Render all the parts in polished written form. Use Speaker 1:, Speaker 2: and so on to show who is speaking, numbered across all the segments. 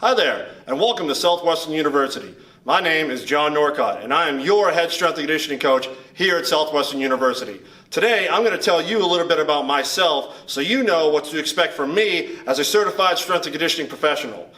Speaker 1: Hi there, and welcome to Southwestern University. My name is John Norcott, and I am your head strength and conditioning coach here at Southwestern University. Today, I'm going to tell you a little bit about myself so you know what to expect from me as a certified strength and conditioning professional.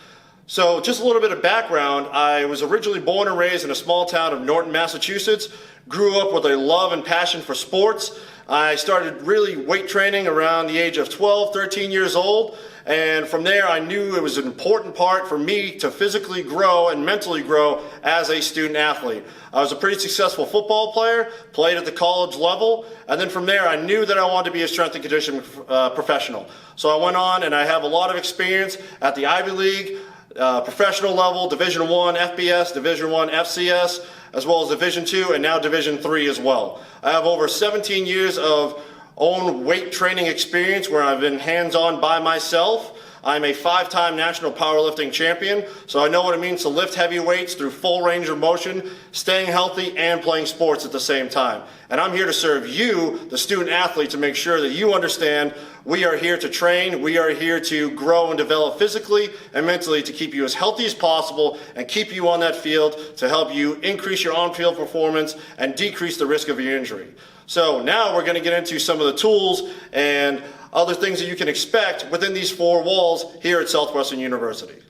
Speaker 1: So just a little bit of background, I was originally born and raised in a small town of Norton, Massachusetts, grew up with a love and passion for sports. I started really weight training around the age of 12, 13 years old. And from there, I knew it was an important part for me to physically grow and mentally grow as a student athlete. I was a pretty successful football player, played at the college level, and then from there, I knew that I wanted to be a strength and conditioning professional. So I went on and I have a lot of experience at the Ivy League, professional level, Division I FBS, Division I FCS, as well as Division II, and now Division III as well. I have over 17 years of own weight training experience where I've been hands-on by myself. I'm a 5-time national powerlifting champion, so I know what it means to lift heavy weights through full range of motion, staying healthy, and playing sports at the same time. And I'm here to serve you, the student athlete, to make sure that you understand we are here to train, we are here to grow and develop physically and mentally to keep you as healthy as possible and keep you on that field to help you increase your on-field performance and decrease the risk of your injury. So now we're going to get into some of the tools and other things that you can expect within these 4 walls here at Southwestern University.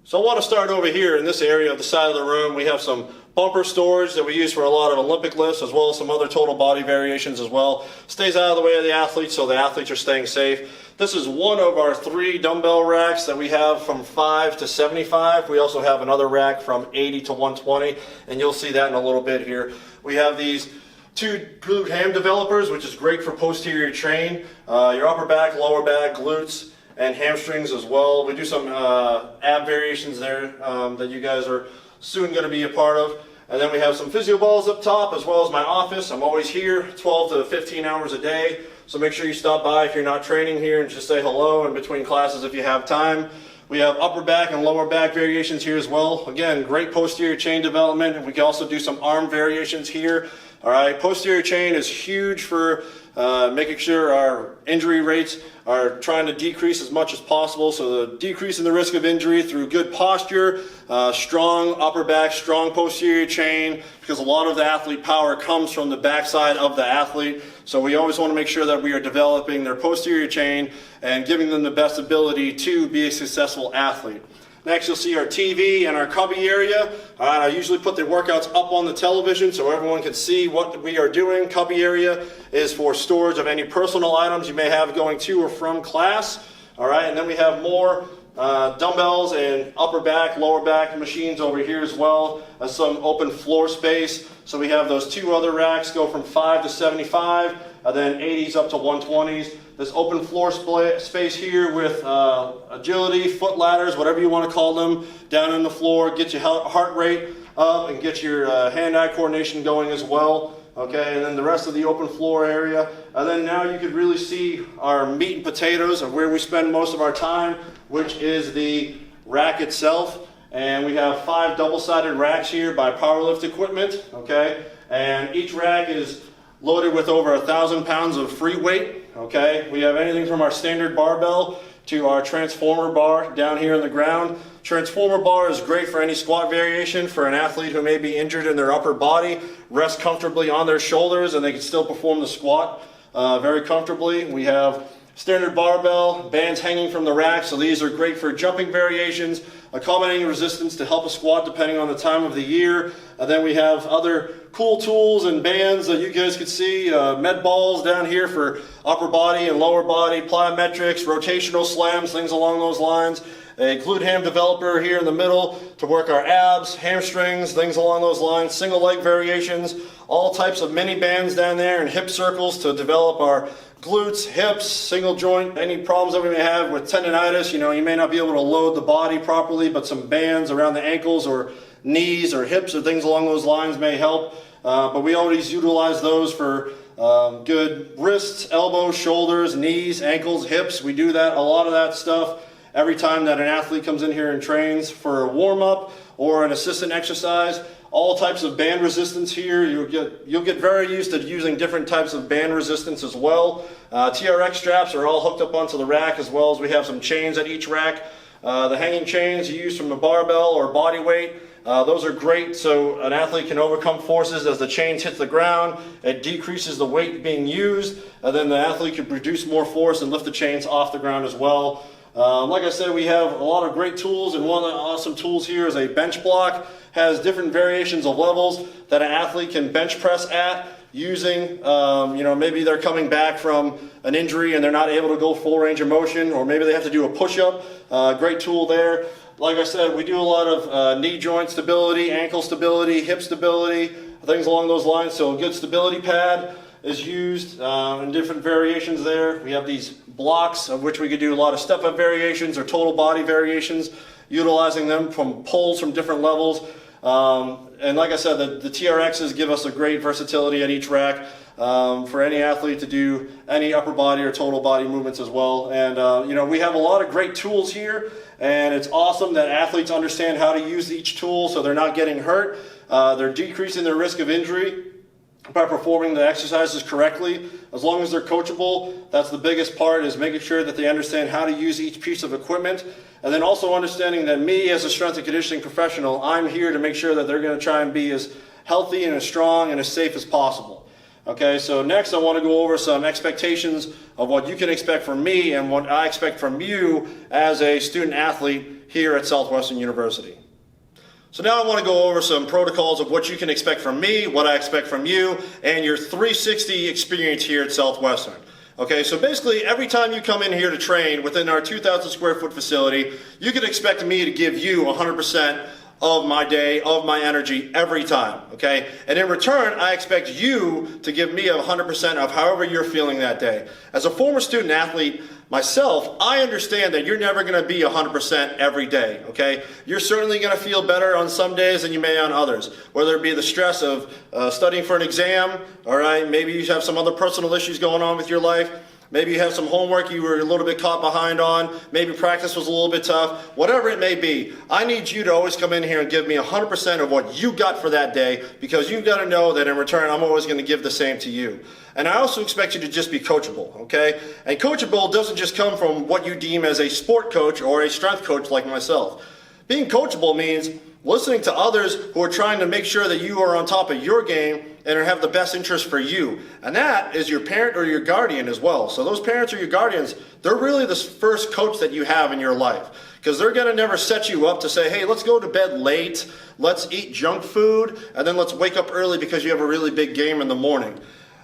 Speaker 1: So I want to start over here in this area of the side of the room. We have some bumper storage that we use for a lot of Olympic lifts as well as some other total body variations as well. Stays out of the way of the athletes so the athletes are staying safe. This is one of our 3 dumbbell racks that we have from 5 to 75. We also have another rack from 80 to 120, and you'll see that in a little bit here. We have these 2 glute ham developers, which is great for posterior chain, your upper back, lower back, glutes, and hamstrings as well. We do some ab variations there that you guys are soon going to be a part of. And then we have some physio balls up top as well as my office. I'm always here 12 to 15 hours a day, so make sure you stop by if you're not training here and just say hello in between classes if you have time. We have upper back and lower back variations here as well. Again, great posterior chain development, and we can also do some arm variations here. All right, posterior chain is huge for making sure our injury rates are trying to decrease as much as possible. So the decrease in the risk of injury through good posture, strong upper back, strong posterior chain, because a lot of the athlete power comes from the backside of the athlete. So we always want to make sure that we are developing their posterior chain and giving them the best ability to be a successful athlete. Next, you'll see our TV and our cubby area. I usually put the workouts up on the television so everyone can see what we are doing. Cubby area is for storage of any personal items you may have going to or from class. All right, and then we have more dumbbells and upper back, lower back machines over here as well as some open floor space. So we have those 2 other racks go from 5 to 75 and then 80s up to 120s. This open floor space here with agility, foot ladders, whatever you want to call them, down on the floor, get your heart rate up and get your hand-eye coordination going as well. Okay, and then the rest of the open floor area. And then now you could really see our meat and potatoes of where we spend most of our time, which is the rack itself. And we have 5 double-sided racks here by Powerlift Equipment, okay? And each rack is loaded with over 1,000 pounds of free weight, okay? We have anything from our standard barbell to our transformer bar down here on the ground. Transformer bar is great for any squat variation for an athlete who may be injured in their upper body, rest comfortably on their shoulders, and they can still perform the squat very comfortably. We have standard barbell, bands hanging from the rack, so these are great for jumping variations, accommodating resistance to help a squat depending on the time of the year. And then we have other cool tools and bands that you guys can see, med balls down here for upper body and lower body, plyometrics, rotational slams, things along those lines. A glute ham developer here in the middle to work our abs, hamstrings, things along those lines, single leg variations, all types of mini bands down there and hip circles to develop our glutes, hips, single joint, any problems that we may have with tendonitis. You know, you may not be able to load the body properly, but some bands around the ankles or knees or hips or things along those lines may help. But we always utilize those for good wrists, elbows, shoulders, knees, ankles, hips. We do that, a lot of that stuff every time that an athlete comes in here and trains for a warm-up or an assistant exercise. All types of band resistance here. You'll get very used to using different types of band resistance as well. TRX straps are all hooked up onto the rack, as well as we have some chains at each rack. The hanging chains you use from the barbell or body weight, those are great so an athlete can overcome forces as the chains hit the ground. It decreases the weight being used, and then the athlete can produce more force and lift the chains off the ground as well. Like I said, we have a lot of great tools, and one of the awesome tools here is a bench block. Has different variations of levels that an athlete can bench press at using, maybe they're coming back from an injury and they're not able to go full range of motion, or maybe they have to do a push-up. Great tool there. Like I said, we do a lot of knee joint stability, ankle stability, hip stability, things along those lines. So a good stability pad is used in different variations there. We have these blocks of which we could do a lot of step-up variations or total body variations, utilizing them from pulls from different levels. And like I said, the TRXs give us a great versatility at each rack for any athlete to do any upper body or total body movements as well. And we have a lot of great tools here, and it's awesome that athletes understand how to use each tool so they're not getting hurt. They're decreasing their risk of injury by performing the exercises correctly. As long as they're coachable, that's the biggest part, is making sure that they understand how to use each piece of equipment. And then also understanding that me as a strength and conditioning professional, I'm here to make sure that they're going to try and be as healthy and as strong and as safe as possible. Okay, so next I want to go over some expectations of what you can expect from me and what I expect from you as a student athlete here at Southwestern University. So now I want to go over some protocols of what you can expect from me, what I expect from you, and your 360 experience here at Southwestern. Okay, so basically every time you come in here to train within our 2,000 square foot facility, you can expect me to give you 100% of my day, of my energy every time, okay? And in return, I expect you to give me 100% of however you're feeling that day. As a former student athlete myself, I understand that you're never gonna be 100% every day, okay? You're certainly gonna feel better on some days than you may on others, whether it be the stress of studying for an exam, all right? Maybe you have some other personal issues going on with your life. Maybe you have some homework you were a little bit caught behind on. Maybe practice was a little bit tough. Whatever it may be, I need you to always come in here and give me 100% of what you got for that day, because you've got to know that in return, I'm always going to give the same to you. And I also expect you to just be coachable, okay? And coachable doesn't just come from what you deem as a sport coach or a strength coach like myself. Being coachable means listening to others who are trying to make sure that you are on top of your game and have the best interest for you. And that is your parent or your guardian as well. So those parents or your guardians, they're really the first coach that you have in your life, because they're gonna never set you up to say, hey, let's go to bed late, let's eat junk food, and then let's wake up early because you have a really big game in the morning.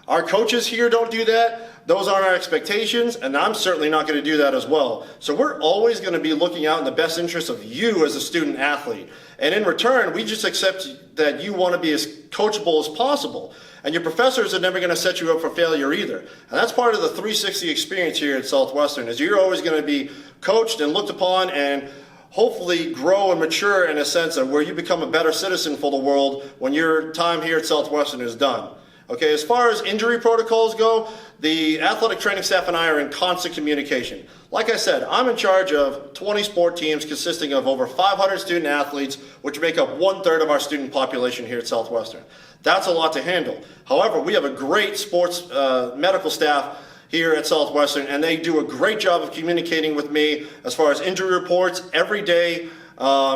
Speaker 1: Our coaches here don't do that. Those aren't our expectations, and I'm certainly not going to do that as well. So we're always going to be looking out in the best interest of you as a student athlete. And in return, we just accept that you want to be as coachable as possible. And your professors are never going to set you up for failure either. And that's part of the 360 experience here at Southwestern, is you're always going to be coached and looked upon and hopefully grow and mature in a sense of where you become a better citizen for the world when your time here at Southwestern is done. Okay, as far as injury protocols go, the athletic training staff and I are in constant communication. Like I said, I'm in charge of 20 sport teams consisting of over 500 student athletes, which make up 1/3 of our student population here at Southwestern. That's a lot to handle. However, we have a great sports medical staff here at Southwestern, and they do a great job of communicating with me as far as injury reports every day,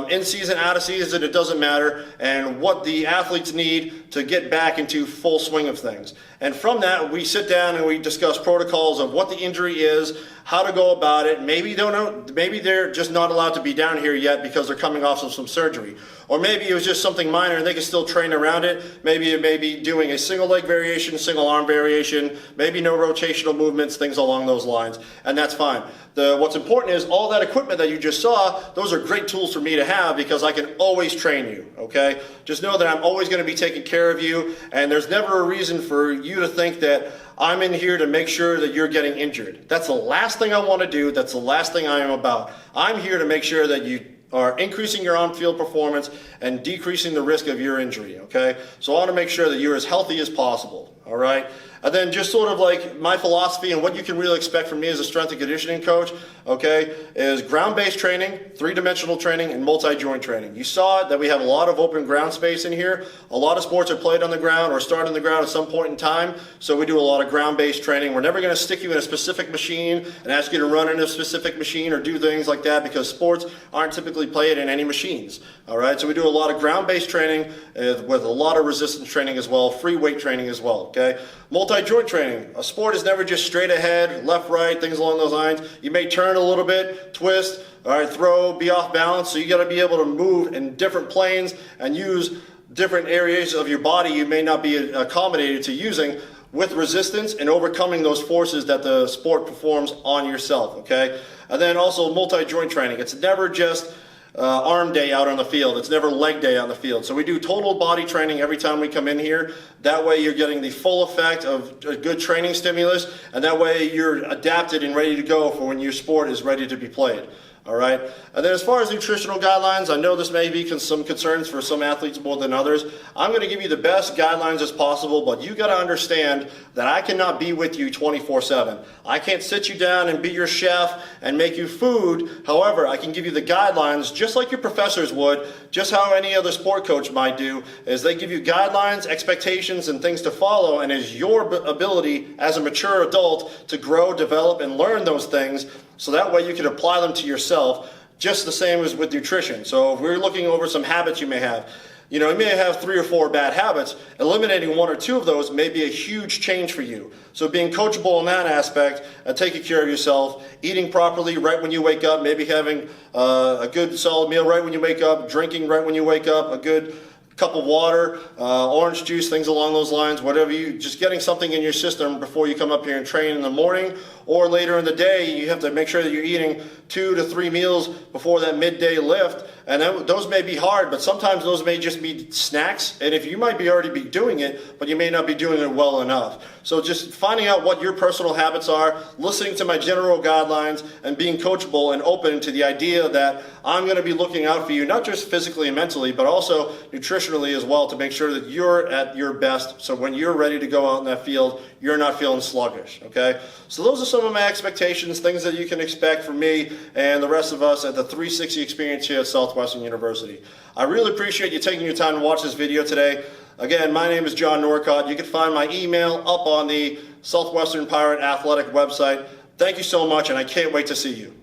Speaker 1: in season, out of season, it doesn't matter, and what the athletes need to get back into full swing of things. And from that, we sit down and we discuss protocols of what the injury is, how to go about it. Maybe they're just not allowed to be down here yet because they're coming off of some surgery. Or maybe it was just something minor and they can still train around it. Maybe it may be doing a single leg variation, single arm variation, maybe no rotational movements, things along those lines, and that's fine. What's important is all that equipment that you just saw, those are great tools for me to have because I can always train you, okay? Just know that I'm always going to be taking care of you, and there's never a reason for you to think that I'm in here to make sure that you're getting injured. That's the last thing I want to do. That's the last thing I am about. I'm here to make sure that you are increasing your on-field performance and decreasing the risk of your injury, okay? So I want to make sure that you're as healthy as possible, all right? And then just sort of like my philosophy and what you can really expect from me as a strength and conditioning coach, okay, is ground-based training, three-dimensional training, and multi-joint training. You saw that we have a lot of open ground space in here. A lot of sports are played on the ground or start on the ground at some point in time, so we do a lot of ground-based training. We're never going to stick you in a specific machine and ask you to run in a specific machine or do things like that, because sports aren't typically played in any machines. All right, so we do a lot of ground-based training with a lot of resistance training as well, free weight training as well, okay? Multi-joint training. A sport is never just straight ahead, left, right, things along those lines. You may turn a little bit, twist, all right, throw, be off balance, so you got to be able to move in different planes and use different areas of your body you may not be accommodated to using with resistance and overcoming those forces that the sport performs on yourself, okay? And then also multi-joint training. It's never just arm day out on the field. It's never leg day on the field. So we do total body training every time we come in here. That way you're getting the full effect of a good training stimulus, and that way you're adapted and ready to go for when your sport is ready to be played. All right. And then as far as nutritional guidelines, I know this may be some concerns for some athletes more than others. I'm going to give you the best guidelines as possible, but you got to understand that I cannot be with you 24/7. I can't sit you down and be your chef and make you food. However, I can give you the guidelines just like your professors would, just how any other sport coach might do, is they give you guidelines, expectations, and things to follow, and it's your ability as a mature adult to grow, develop, and learn those things, so that way you can apply them to yourself, just the same as with nutrition. So if we're looking over some habits you may have, you may have 3 or 4 bad habits. Eliminating 1 or 2 of those may be a huge change for you. So being coachable in that aspect, taking care of yourself, eating properly right when you wake up, maybe having a good solid meal right when you wake up, drinking right when you wake up, a good cup of water, orange juice, things along those lines, whatever just getting something in your system before you come up here and train in the morning, or later in the day. You have to make sure that you're eating 2 to 3 meals before that midday lift, and those may be hard, but sometimes those may just be snacks, and if you might be already be doing it, but you may not be doing it well enough. So just finding out what your personal habits are, listening to my general guidelines, and being coachable and open to the idea that I'm going to be looking out for you, not just physically and mentally, but also nutritionally as well, to make sure that you're at your best, so when you're ready to go out in that field, you're not feeling sluggish, okay? So those are some of my expectations, things that you can expect from me and the rest of us at the 360 experience here at Southwestern University. I really appreciate you taking your time to watch this video today. Again, my name is John Norcott. You can find my email up on the Southwestern Pirate Athletic website. Thank you so much, and I can't wait to see you.